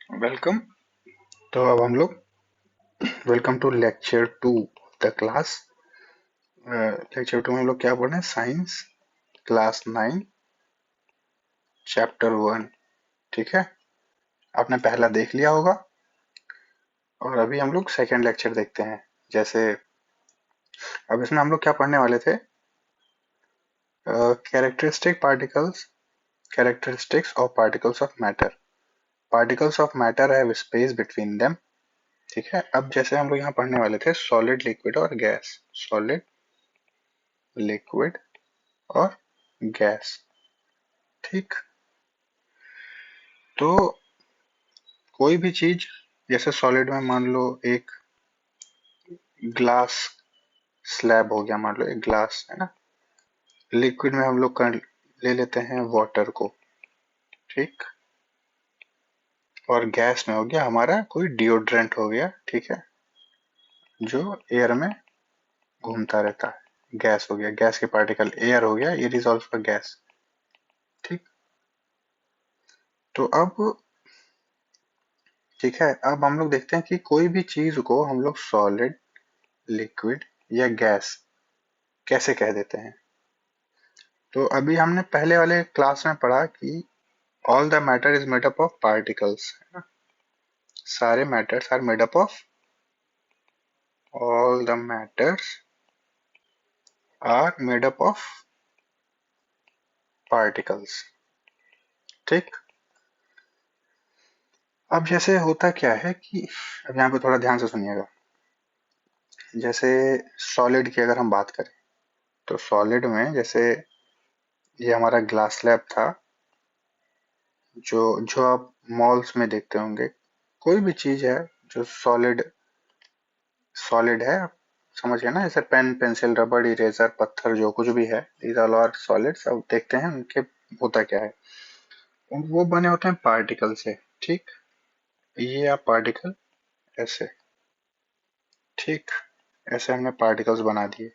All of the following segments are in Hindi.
वेलकम। तो अब हम लोग welcome to lecture 2 the class. Lecture 2 में हम लोग क्या पढ़ रहे हैं? Science class 9 chapter 1। ठीक है, आपने पहला देख लिया होगा और अभी हम लोग सेकेंड लेक्चर देखते हैं। जैसे अब इसमें हम लोग क्या पढ़ने वाले थे? Characteristic particles, characteristics of particles of matter. Particles of matter have space between them. ठीक है, अब जैसे हम लोग यहाँ पढ़ने वाले थे सॉलिड, लिक्विड और गैस। सॉलिड, लिक्विड और गैस। ठीक, तो कोई भी चीज, जैसे सॉलिड में मान लो एक ग्लास स्लैब हो गया, मान लो एक ग्लास है ना। लिक्विड में हम लोग ले लेते हैं वाटर को। ठीक, और गैस में हो गया हमारा कोई डिओड्रेंट हो गया। ठीक है, जो एयर में घूमता रहता है, गैस हो गया, गैस के पार्टिकल एयर हो गया, इट इज ऑल्सो गैस। ठीक, तो अब ठीक है, अब हम लोग देखते हैं कि कोई भी चीज को हम लोग सॉलिड, लिक्विड या गैस कैसे कह देते हैं। तो अभी हमने पहले वाले क्लास में पढ़ा कि all the matter is made up of particles, है ना। सारे matters are made up of, all the matters are made up of particles. ठीक, अब जैसे होता क्या है कि अब यहाँ पे थोड़ा ध्यान से सुनिएगा। जैसे सॉलिड की अगर हम बात करें तो सॉलिड में जैसे ये हमारा ग्लास स्लैब था, जो जो आप मॉल्स में देखते होंगे। कोई भी चीज है जो सॉलिड सॉलिड है, आप समझ गए ना। जैसे पेन, पेंसिल, रबड़, इरेजर, पत्थर, जो कुछ भी है, दीज ऑल आर सॉलिड्स। अब देखते हैं उनके होता क्या है। वो बने होते हैं पार्टिकल से। ठीक, ये आप पार्टिकल ऐसे, ठीक, ऐसे हमने पार्टिकल्स बना दिए।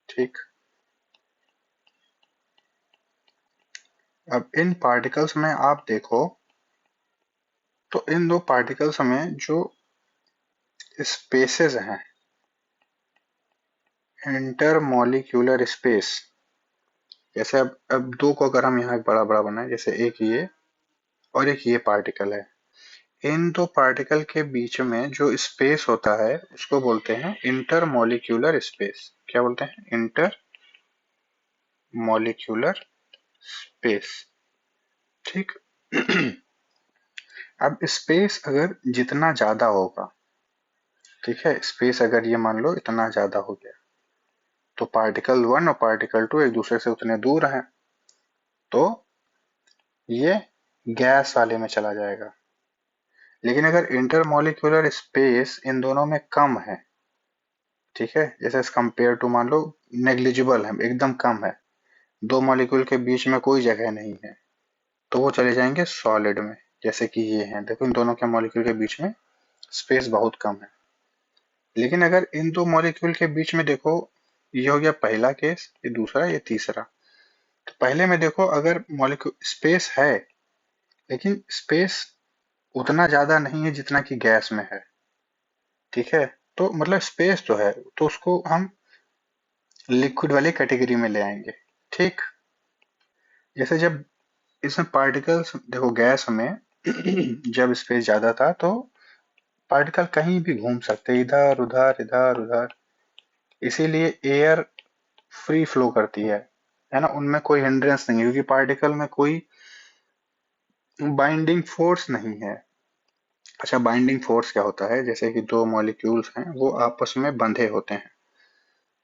ठीक, अब इन पार्टिकल्स में आप देखो तो इन दो पार्टिकल्स में जो स्पेसेस हैं, इंटरमॉलिक्यूलर स्पेस। जैसे अब दो को अगर हम यहाँ बड़ा बड़ा बनाए, जैसे एक ये और एक ये पार्टिकल है, इन दो पार्टिकल के बीच में जो स्पेस होता है उसको बोलते हैं इंटरमॉलिक्यूलर स्पेस। क्या बोलते हैं? Inter molecular space. ठीक, अब स्पेस अगर जितना ज्यादा होगा, ठीक है, स्पेस अगर ये मान लो इतना ज्यादा हो गया, तो पार्टिकल 1 और पार्टिकल 2 एक दूसरे से उतने दूर हैं, तो ये गैस वाले में चला जाएगा। लेकिन अगर इंटरमॉलिक्यूलर स्पेस इन दोनों में कम है, ठीक है, जैसे एज कंपेयर टू मान लो नेग्लिजिबल है, एकदम कम है, दो मॉलिक्यूल के बीच में कोई जगह नहीं है, तो वो चले जाएंगे सॉलिड में। जैसे कि ये है, देखो इन दोनों के मॉलिक्यूल के बीच में स्पेस बहुत कम है। लेकिन अगर इन दो मॉलिक्यूल के बीच में देखो, ये हो गया पहला केस, ये दूसरा, ये तीसरा। तो पहले में देखो अगर मॉलिक्यूल स्पेस है, लेकिन स्पेस उतना ज्यादा नहीं है जितना कि गैस में है। ठीक है, तो मतलब स्पेस तो है, तो उसको हम लिक्विड वाली कैटेगरी में ले आएंगे। ठीक, जैसे जब इसमें पार्टिकल्स देखो, गैस में जब स्पेस ज्यादा था तो पार्टिकल कहीं भी घूम सकते, इधर उधर इधर उधर। इसीलिए एयर फ्री फ्लो करती है ना, उनमें कोई हिंड्रेंस नहीं है, क्योंकि पार्टिकल में कोई बाइंडिंग फोर्स नहीं है। अच्छा, बाइंडिंग फोर्स क्या होता है? जैसे कि दो मॉलिक्यूल्स हैं, वो आपस में बंधे होते हैं।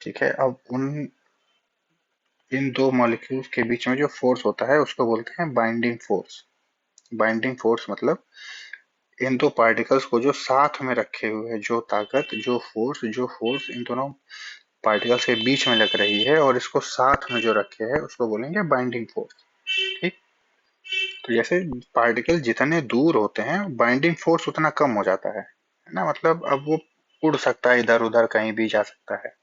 ठीक है, अब उन इन दो मॉलिक्यूल्स के बीच में जो फोर्स होता है उसको बोलते हैं बाइंडिंग फोर्स। बाइंडिंग फोर्स मतलब इन दो पार्टिकल्स को जो साथ में रखे हुए है, जो ताकत, जो फोर्स इन दोनों पार्टिकल्स के बीच में लग रही है और इसको साथ में जो रखे है उसको बोलेंगे बाइंडिंग फोर्स। ठीक, तो जैसे पार्टिकल जितने दूर होते हैं बाइंडिंग फोर्स उतना कम हो जाता है ना। मतलब अब वो उड़ सकता है, इधर उधर कहीं भी जा सकता है।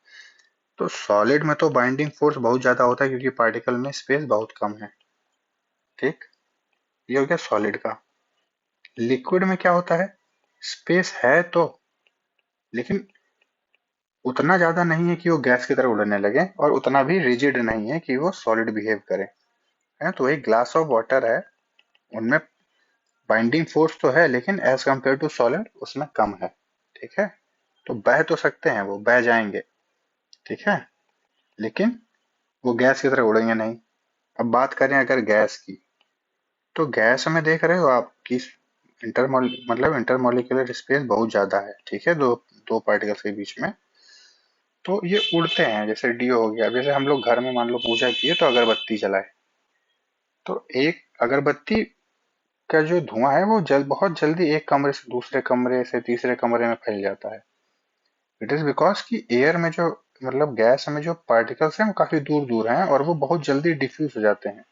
तो सॉलिड में तो बाइंडिंग फोर्स बहुत ज्यादा होता है, क्योंकि पार्टिकल में स्पेस बहुत कम है। ठीक, ये हो गया सॉलिड का। लिक्विड में क्या होता है, स्पेस है तो, लेकिन उतना ज्यादा नहीं है कि वो गैस की तरह उड़ने लगे और उतना भी रिजिड नहीं है कि वो सॉलिड बिहेव करे, है। तो एक ग्लास ऑफ वाटर है, उनमें बाइंडिंग फोर्स तो है लेकिन एज कंपेयर टू सॉलिड उसमें कम है, ठीक है। तो बह तो सकते हैं, वो बह जाएंगे, ठीक है, लेकिन वो गैस की तरह उड़ेंगे नहीं। अब बात करें अगर गैस की, तो गैस में देख रहे हो आप कि मतलब इंटरमोलिकुलर स्पेस बहुत ज्यादा है, ठीक है, दो दो पार्टिकल्स के बीच में। तो ये उड़ते हैं, जैसे डीओ हो गया। अब जैसे हम लोग घर में मान लो पूजा किए तो अगरबत्ती जलाए, तो एक अगरबत्ती का जो धुआं है वो बहुत जल्दी एक कमरे से दूसरे कमरे से तीसरे कमरे में फैल जाता है। इट इज बिकॉज कि एयर में जो मतलब गैस में जो पार्टिकल्स हैं वो काफी दूर दूर हैं और वो बहुत जल्दी डिफ्यूज हो जाते हैं,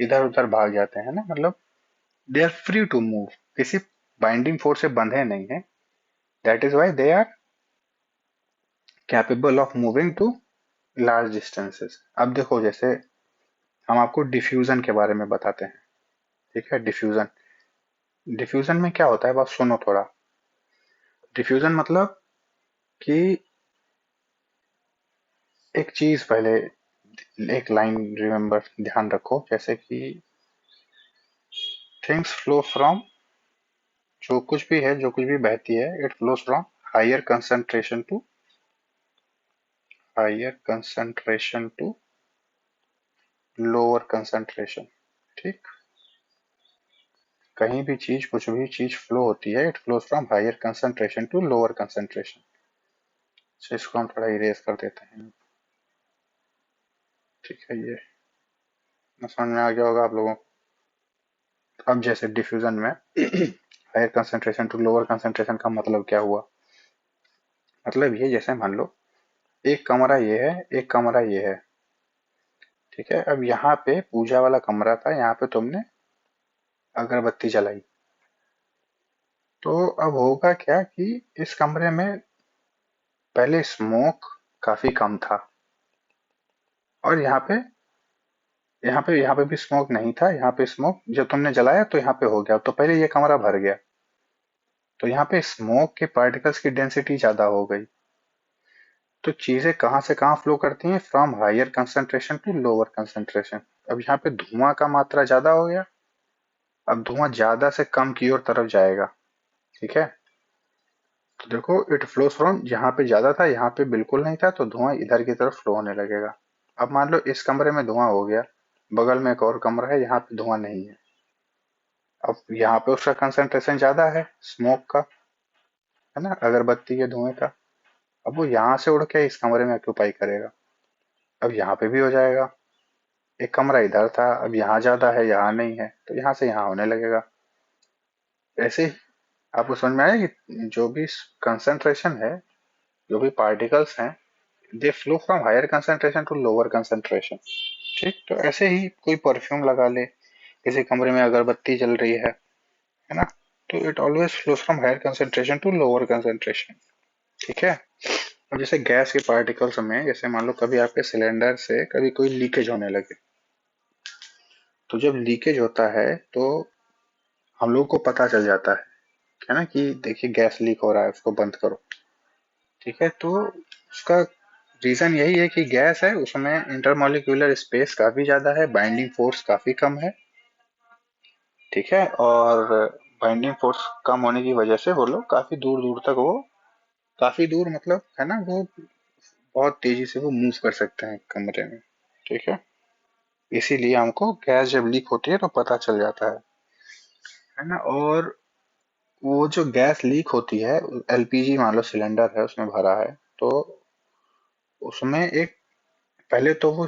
इधर उधर भाग जाते हैं ना, मतलब they are free to move, किसी बाइंडिंग फोर्स से बंधे नहीं है। That is why they are capable of moving to large distances. अब देखो, जैसे हम आपको डिफ्यूजन के बारे में बताते हैं, ठीक है। डिफ्यूजन, डिफ्यूजन में क्या होता है, बस सुनो थोड़ा। डिफ्यूजन मतलब कि एक चीज पहले, एक लाइन रिमेम्बर ध्यान रखो, जैसे कि थिंग्स फ्लो फ्रॉम, जो कुछ भी है, जो कुछ भी बहती है, it flows from higher concentration to higher concentration to lower concentration, ठीक। कहीं भी चीज, कुछ भी चीज फ्लो होती है, it flows from higher concentration to lower concentration. तो इसको हम थोड़ा इरेज कर देते हैं, ठीक है। ये समझ में आ गया होगा आप लोगों को। अब जैसे डिफ्यूजन में higher concentration to lower concentration का मतलब क्या हुआ, मतलब ये जैसे मान लो एक कमरा ये है, एक कमरा ये है, ठीक है। अब यहाँ पे पूजा वाला कमरा था, यहाँ पे तुमने अगरबत्ती जलाई, तो अब होगा क्या कि इस कमरे में पहले स्मोक काफी कम था, और यहाँ पे भी स्मोक नहीं था। यहाँ पे स्मोक जब तुमने जलाया तो यहाँ पे हो गया, तो पहले ये कमरा भर गया, तो यहाँ पे स्मोक के पार्टिकल्स की डेंसिटी ज्यादा हो गई। तो चीजें कहाँ से कहाँ फ्लो करती हैं, from higher concentration to lower concentration. अब यहाँ पे धुआं का मात्रा ज्यादा हो गया, अब धुआं ज्यादा से कम की ओर तरफ जाएगा, ठीक है। तो देखो, इट फ्लोज फ्रॉम, जहाँ पे ज्यादा था यहाँ पे बिल्कुल नहीं था, तो धुआं इधर की तरफ फ्लो होने लगेगा। अब मान लो इस कमरे में धुआं हो गया, बगल में एक और कमरा है, यहाँ पे धुआं नहीं है। अब यहाँ पे उसका कंसंट्रेशन ज्यादा है स्मोक का, है ना, अगरबत्ती के धुएं का। अब वो यहाँ से उड़ के इस कमरे में ऑक्यूपाई करेगा, अब यहाँ पे भी हो जाएगा। एक कमरा इधर था, अब यहाँ ज्यादा है, यहाँ नहीं है, तो यहाँ से यहाँ होने लगेगा। ऐसे ही आपको समझ में आया कि जो भी कंसंट्रेशन है, जो भी पार्टिकल्स हैं, they flow from higher concentration to lower concentration, ठीक। तो ऐसे ही कोई परफ्यूम लगा ले, किसी कमरे में अगरबत्ती जल रही है ना, तो it always flows from higher concentration to lower concentration, ठीक है। अब जैसे गैस के पार्टिकल्स में, जैसे मान लो कभी आपके सिलेंडर से कभी कोई लीकेज होने लगे, तो जब लीकेज होता है तो हम लोग को पता चल जाता है ना, कि देखिए गैस लीक हो रहा है, उसको बंद करो, ठीक है। तो उसका रीजन यही है कि गैस है, उसमें इंटरमॉलिक्यूलर स्पेस काफी ज्यादा है, बाइंडिंग फोर्स काफी कम है, ठीक है। और बाइंडिंग फोर्स कम होने की वजह से वो लोग काफी दूर दूर तक, वो काफी दूर मतलब है ना, वो बहुत तेजी से वो मूव कर सकते हैं कमरे में, ठीक है। इसीलिए हमको गैस जब लीक होती है तो पता चल जाता है ना। और वो जो गैस लीक होती है, एलपीजी मान लो सिलेंडर है, उसमें भरा है, तो उसमें एक, पहले तो वो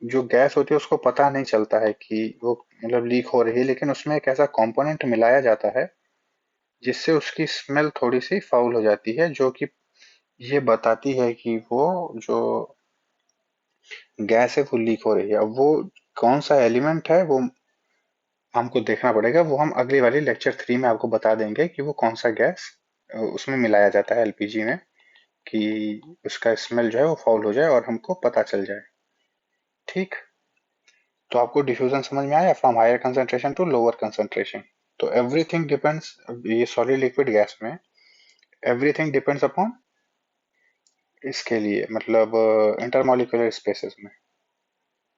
जो गैस होती है उसको पता नहीं चलता है कि वो मतलब लीक हो रही है, लेकिन उसमें एक ऐसा कंपोनेंट मिलाया जाता है जिससे उसकी स्मेल थोड़ी सी फाउल हो जाती है, जो कि ये बताती है कि वो जो गैस है वो लीक हो रही है। अब वो कौन सा एलिमेंट है वो हमको देखना पड़ेगा, वो हम अगली वाली लेक्चर 3 में आपको बता देंगे कि वो कौन सा गैस उसमें मिलाया जाता है एलपीजी में, कि उसका स्मेल जो है वो फाउल हो जाए और हमको पता चल जाए, ठीक। तो आपको डिफ्यूजन समझ में आया, from higher concentration to lower concentration. तो एवरीथिंग डिपेंड्स, ये सॉलिड लिक्विड गैस में एवरीथिंग डिपेंड्स अपॉन इसके लिए, मतलब इंटरमॉलिक्यूलर स्पेसेस में,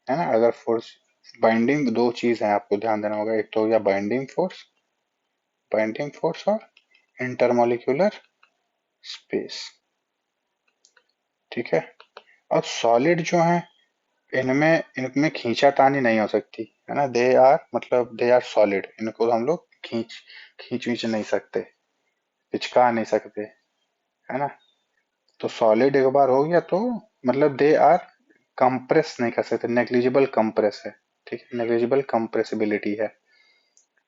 है ना। अगर फोर्स बाइंडिंग, दो चीज है आपको ध्यान देना होगा, एक तो हो गया बाइंडिंग फोर्स और इंटरमॉलिक्यूलर स्पेस, ठीक है। और सॉलिड जो है, इनमें इनमें खींचातानी नहीं हो सकती, है ना। दे आर, मतलब दे आर सॉलिड, इनको हम लोग खींच खींच वींच नहीं सकते, पिचका नहीं सकते, है ना। तो सॉलिड एक बार हो गया तो मतलब दे आर कंप्रेस नहीं कर सकते, नेग्लिजिबल कंप्रेस है, ठीक है, नेग्लिजिबल कंप्रेसिबिलिटी है।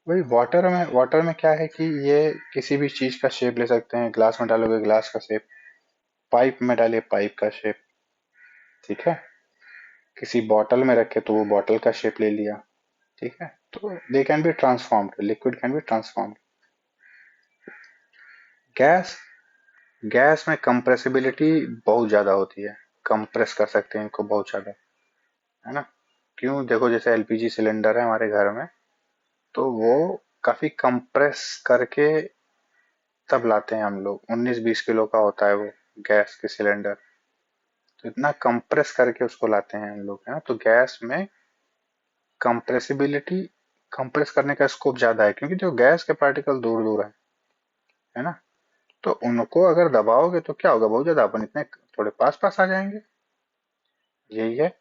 वही वाटर में क्या है कि ये किसी भी चीज का शेप ले सकते हैं, ग्लास में डालोगे ग्लास का शेप, पाइप में डालिए पाइप का शेप, ठीक है। किसी बॉटल में रखे तो वो बॉटल का शेप ले लिया, ठीक है। तो they can be transformed, liquid can be transformed. Gas gas में कंप्रेसिबिलिटी बहुत ज्यादा होती है, कंप्रेस कर सकते हैं इनको बहुत ज्यादा, है ना। क्यों, देखो जैसे एलपीजी सिलेंडर है हमारे घर में, तो वो काफी कंप्रेस करके तब लाते हैं हम लोग, 19-20 किलो का होता है वो गैस के सिलेंडर, तो इतना कंप्रेस करके उसको लाते हैं हम लोग, है ना। तो गैस में कंप्रेसिबिलिटी, कंप्रेस करने का स्कोप ज्यादा है, क्योंकि जो गैस के पार्टिकल दूर दूर है ना। तो उनको अगर दबाओगे तो क्या होगा, बहुत ज्यादा अपन इतने थोड़े पास पास आ जाएंगे, यही है।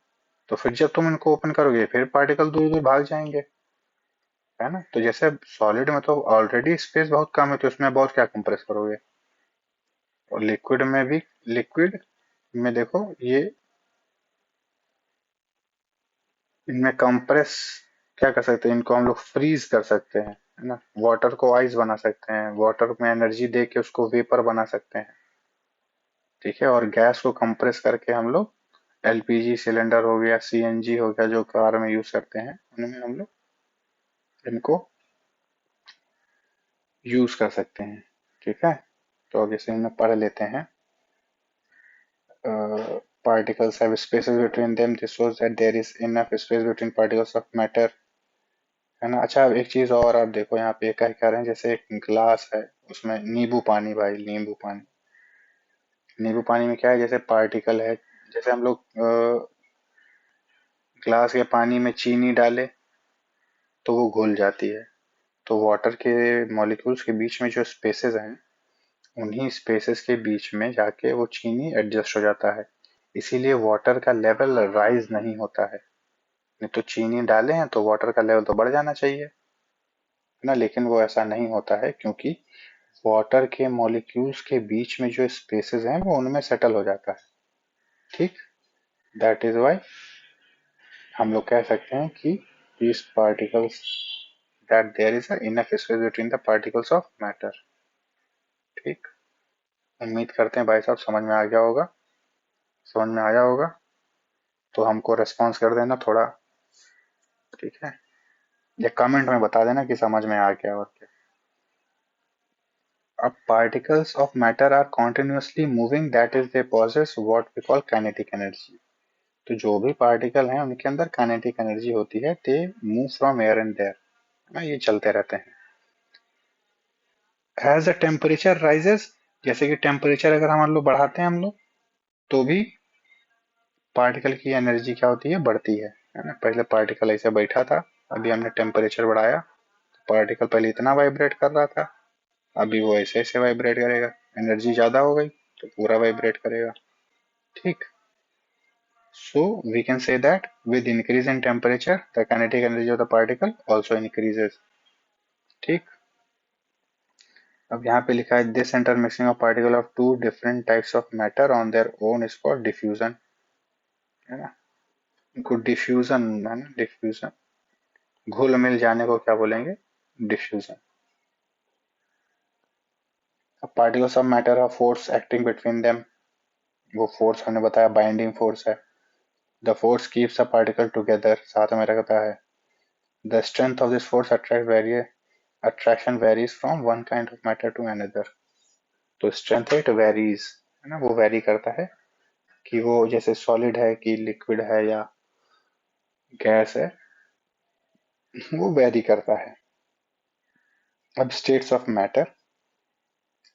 तो फिर जब तुम इनको ओपन करोगे फिर पार्टिकल दूर दूर भाग जाएंगे, है ना। तो जैसे सॉलिड में तो ऑलरेडी स्पेस बहुत कम है, तो उसमें बहुत क्या कंप्रेस करोगे। और लिक्विड में भी, लिक्विड में देखो ये, इनमें कंप्रेस क्या कर सकते हैं, इनको हम लोग फ्रीज कर सकते हैं, है ना। वाटर को आइस बना सकते हैं, वाटर में एनर्जी दे के उसको वेपर बना सकते हैं, ठीक है। और गैस को कंप्रेस करके हम लोग एलपीजी सिलेंडर हो गया, सीएनजी हो गया, जो कार में यूज करते हैं, उनमें हम लोग इनको यूज कर सकते हैं, ठीक है। तो अब इसे में पढ़ लेते हैं। particles have spaces between them, this shows that there is enough space between particles of matter, है ना। अच्छा, अब एक चीज और आप देखो, यहाँ पे क्या कह रहे हैं, जैसे एक ग्लास है, उसमें नींबू पानी, भाई नींबू पानी, नींबू पानी में क्या है, जैसे पार्टिकल है, जैसे हम लोग ग्लास के पानी में चीनी डाले तो वो घुल जाती है, तो वाटर के मॉलिक्यूल्स के बीच में जो स्पेसेस हैं, उन्हीं स्पेसेस के बीच में जाके वो चीनी एडजस्ट हो जाता है, इसीलिए वाटर का लेवल राइज नहीं होता है। नहीं तो चीनी डाले हैं तो वाटर का लेवल तो बढ़ जाना चाहिए, है ना। लेकिन वो ऐसा नहीं होता है, क्योंकि वाटर के मॉलिक्यूल्स के बीच में जो स्पेसेस हैं वो उनमें सेटल हो जाता है, ठीक। दैट इज वाई हम लोग कह सकते हैं कि these particles, that there is a enough space between the particles of matter, ठीक। उम्मीद करते हैं भाई साहब समझ में आ गया होगा, समझ में आया होगा, तो हमको रेस्पॉन्स कर देना थोड़ा, ठीक है, या कमेंट में बता देना कि समझ में आ गया और क्या। अब particles of matter are continuously moving, that is they possess what we call kinetic energy। तो जो भी पार्टिकल हैं उनके अंदर काइनेटिक एनर्जी होती है, they move from here and there, ना, ये चलते रहते हैं। एज द टेम्परेचर राइजेस, जैसे कि टेम्परेचर अगर हम लोग बढ़ाते हैं हम लोग, तो भी पार्टिकल की एनर्जी क्या होती है, बढ़ती है ना। पहले पार्टिकल ऐसे बैठा था, अभी हमने टेम्परेचर बढ़ाया, पार्टिकल पहले इतना वाइब्रेट कर रहा था, अभी वो ऐसे ऐसे वाइब्रेट करेगा, एनर्जी ज्यादा हो गई तो पूरा वाइब्रेट करेगा, ठीक। So we can say that with increase in temperature the kinetic energy of the particle also increases, ठीक। अब यहाँ पे लिखा है this intermixing of particle of two different types of matter on their own is called diffusion, है ना। इनको डिफ्यूजन, है ना, डिफ्यूजन, घुल मिल जाने को क्या बोलेंगे, डिफ्यूजन। अब particles of matter of force acting between them, वो फोर्स हमने बताया बाइंडिंग फोर्स है। The force keeps a particle together, साथ में रखता है। The strength of this force attraction varies from one kind of matter to another. तो स्ट्रेंथ है, इट वेरीज, है ना, वो वेरी करता है कि वो जैसे सॉलिड है कि लिक्विड है या गैस है, वो वेरी करता है। अब states of matter,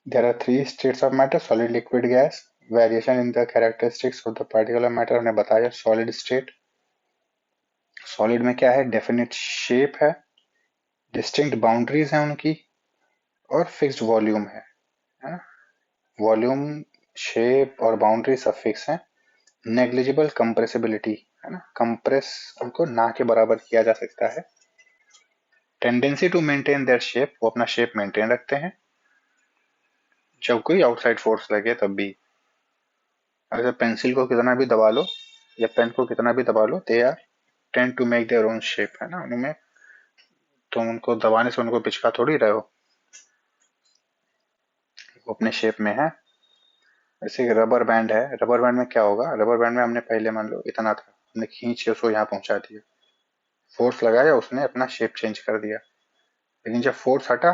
there are 3 states of matter, solid, liquid, gas. Variation in the characteristics of the particular matter हमने बताया। सॉलिड स्टेट, सॉलिड में क्या है, डेफिनेट शेप है, डिस्टिंक्ट बाउंड्रीज हैं उनकी, और फिक्स्ड वॉल्यूम है ना। वॉल्यूम, शेप और बाउंड्री सब फिक्स हैं। नेग्लिजिबल कंप्रेसिबिलिटी है ना, कंप्रेस उनको ना के बराबर किया जा सकता है। Tendency to maintain their shape, वो अपना शेप मेंटेन रखते हैं जब कोई आउटसाइड फोर्स लगे तब भी। अगर पेंसिल को कितना भी दबा लो या पेन को कितना भी दबा लो, they are tend to make their own shape, है ना। उनमें तुम उनको दबाने से उनको पिचका थोड़ी रहे हो, वो अपने शेप में है। जैसे रबर बैंड है, रबर बैंड में क्या होगा, रबर बैंड में हमने पहले मान लो इतना था, हमने खींच के उसको यहाँ पहुंचा दिया, फोर्स लगाया, उसने अपना शेप चेंज कर दिया। लेकिन जब फोर्स हटा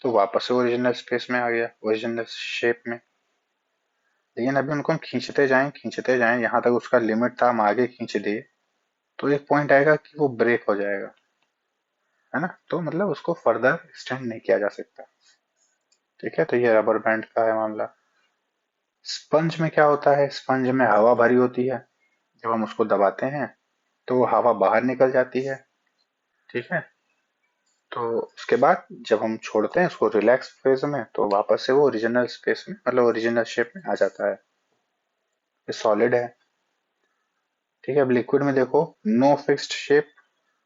तो वापस से ओरिजिनल स्पेस में आ गया, ओरिजिनल शेप में। लेकिन अभी उनको हम खींचते जाएं, यहाँ तक उसका लिमिट था, हम आगे खींच दिए तो एक पॉइंट आएगा कि वो ब्रेक हो जाएगा, है ना। तो मतलब उसको फर्दर एक्सटेंड नहीं किया जा सकता। ठीक है, तो ये रबर बैंड का है मामला। स्पंज में क्या होता है, स्पंज में हवा भरी होती है, जब हम उसको दबाते हैं तो वो हवा बाहर निकल जाती है। ठीक है, तो उसके बाद जब हम छोड़ते हैं उसको रिलैक्स फेज में, तो वापस से वो ओरिजिनल स्पेस में, मतलब ओरिजिनल शेप में आ जाता है। ये सॉलिड है। ठीक है, अब लिक्विड में देखो, नो फिक्स्ड शेप,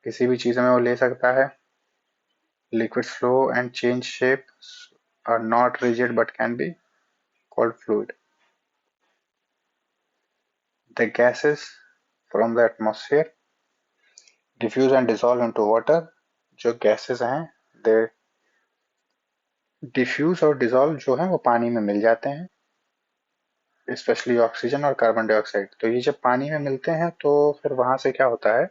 किसी भी चीज में वो ले सकता है। Liquid flow and change shape are not rigid but can be called fluid. The gases from the atmosphere diffuse and dissolve into water. जो गैसेस हैं दे डिफ्यूज और डिसॉल्व जो है वो पानी में मिल जाते हैं, स्पेशली ऑक्सीजन और कार्बन डाइऑक्साइड। तो ये जब पानी में मिलते हैं तो फिर वहां से क्या होता है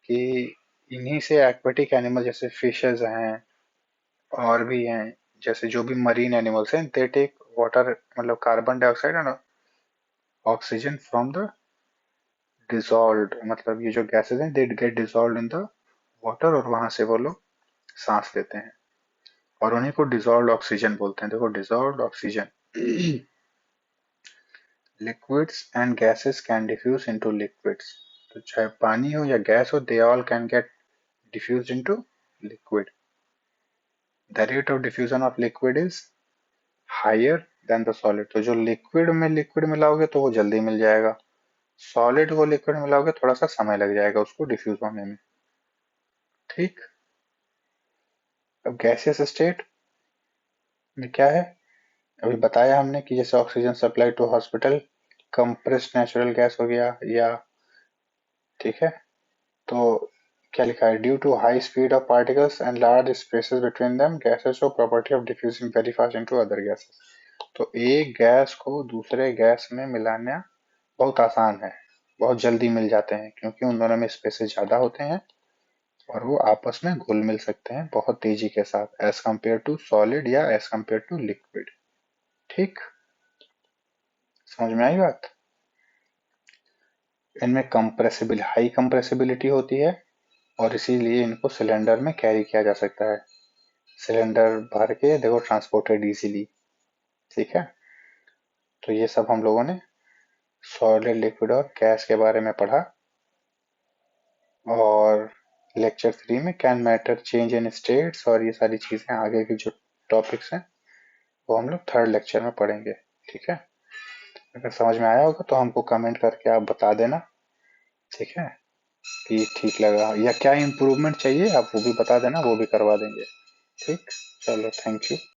कि इन्हीं से एक्वेटिक एनिमल जैसे फिशेज हैं और भी हैं, जैसे जो भी मरीन एनिमल्स हैं, दे टेक वाटर, मतलब carbon dioxide and oxygen from the dissolved, मतलब ये जो गैसेज हैं they get dissolved in the water, और वहां से वो लोग सांस लेते हैं, और उन्हीं को डिजॉल्व्ड ऑक्सीजन बोलते हैं। देखो, dissolved oxygen. Liquids and gases can diffuse into liquids, तो चाहे पानी हो या गैस हो, they all can get diffuse into liquid. The rate of diffusion of liquid is higher than the solid. तो जो लिक्विड में लिक्विड मिलाओगे तो वो जल्दी मिल जाएगा, सॉलिड को लिक्विड मिलाओगे थोड़ा सा समय लग जाएगा उसको डिफ्यूज होने में। ठीक, अब गैसियस स्टेट में क्या है, अभी बताया हमने कि जैसे oxygen supply to hospital, compressed natural gas हो गया, या ठीक है, तो क्या लिखा है, due to high speed of particles and large spaces between them gases show property of diffusing very fast into other gases. तो एक गैस को दूसरे गैस में मिलाना बहुत आसान है, बहुत जल्दी मिल जाते हैं, क्योंकि उन दोनों में स्पेसेस ज्यादा होते हैं और वो आपस में घुल मिल सकते हैं बहुत तेजी के साथ, एज कम्पेयर टू सॉलिड या एज कम्पेयर टू लिक्विड। ठीक, समझ में आई बात। इनमें कंप्रेसिबिल हाई कंप्रेसिबिलिटी होती है और इसीलिए इनको सिलेंडर में कैरी किया जा सकता है, सिलेंडर भर के देखो ट्रांसपोर्टेड इजीली। ठीक है, तो ये सब हम लोगों ने सॉलिड, लिक्विड और गैस के बारे में पढ़ा, और लेक्चर 3 में can matter change in states और ये सारी चीजें आगे की जो टॉपिक्स हैं वो हम लोग थर्ड लेक्चर में पढ़ेंगे। ठीक है, अगर समझ में आया होगा तो हमको कमेंट करके आप बता देना। ठीक है, कि ठीक लगा या क्या इम्प्रूवमेंट चाहिए आप वो भी बता देना, वो भी करवा देंगे। ठीक, चलो, थैंक यू।